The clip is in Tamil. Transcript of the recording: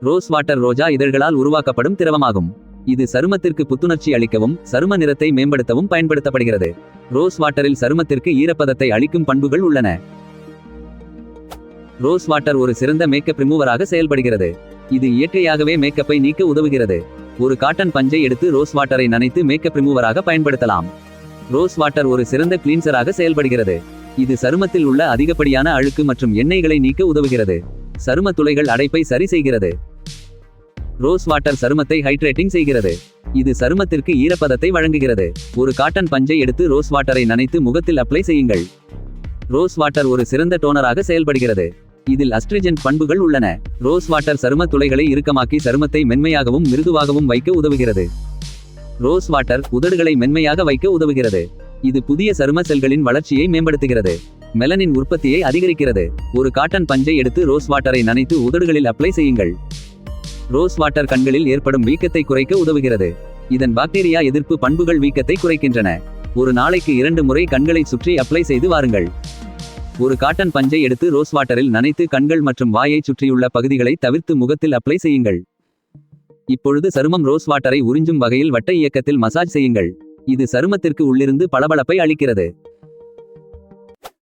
ரோஸ் வாட்டர் ரோஜா இதழ்களால் உருவாக்கப்படும் திரவமாகும். இது சருமத்திற்கு புத்துணர்ச்சி அளிக்கவும் சரும நிறத்தை மேம்படுத்தவும் பயன்படுத்தப்படுகிறது. ரோஸ் வாட்டரில் சருமத்திற்கு ஈரப்பதத்தை அளிக்கும் பண்புகள் உள்ளன. ரோஸ் வாட்டர் ஒரு சிறந்த மேக்கப் ரிமூவராக செயல்படுகிறது. இது இயற்கையாகவே மேக்கப்பை நீக்க உதவுகிறது. ஒரு காட்டன் பஞ்சை எடுத்து ரோஸ் வாட்டரை நனைத்து மேக்கப் ரிமூவராக பயன்படுத்தலாம். ரோஸ் வாட்டர் ஒரு சிறந்த கிளீன்சராக செயல்படுகிறது. இது சருமத்தில் உள்ள அதிகப்படியான அழுக்கு மற்றும் எண்ணெய்களை நீக்க உதவுகிறது. சரும துளைகள் அடைப்பை சரி செய்கிறது. ரோஸ் வாட்டர் சருமத்தை ஹைட்ரேட்டிங் செய்கிறது. இது சருமத்திற்கு ஈரப்பதத்தை வழங்குகிறது. ஒரு காட்டன் பஞ்சை எடுத்து ரோஸ் வாட்டரை நனைத்து முகத்தில் அப்ளை செய்யுங்கள். ரோஸ் வாட்டர் ஒரு சிறந்த டோனராக செயல்படுகிறது. இதில் அஸ்ட்ரிஜென்ட் பண்புகள் உள்ளன. ரோஸ் வாட்டர் சரும துளைகளை இறுக்கமாக்கி சருமத்தை மென்மையாகவும் மிருதுவாகவும் வைக்க உதவுகிறது. ரோஸ் வாட்டர் உதடுகளை மென்மையாக வைக்க உதவுகிறது. இது புதிய சரும செல்களின் வளர்ச்சியை மேம்படுத்துகிறது. மெலனின் உற்பத்தியை அதிகரிக்கிறது. ஒரு காட்டன் பஞ்சை எடுத்து ரோஸ் வாட்டரை நனைத்து உதடுகளில் அப்ளை செய்யுங்கள். ரோஸ் வாட்டர் கண்களில் ஏற்படும் வீக்கத்தை குறைக்க உதவுகிறது. இதன் பாக்டீரியா எதிர்ப்பு பண்புகள் வீக்கத்தை குறைக்கின்றன. ஒரு நாளைக்கு 2 முறை கண்களை சுற்றி அப்ளை செய்து வாருங்கள். ஒரு காட்டன் பஞ்சை எடுத்து ரோஸ் வாட்டரில் நனைத்து கண்கள் மற்றும் வாயை சுற்றியுள்ள பகுதிகளை தவிர்த்து முகத்தில் அப்ளை செய்யுங்கள். இப்பொழுது சருமம் ரோஸ் வாட்டரை உறிஞ்சும் வகையில் வட்ட இயக்கத்தில் மசாஜ் செய்யுங்கள். இது சருமத்திற்கு உள்ளிருந்து பளபளப்பை அளிக்கிறது.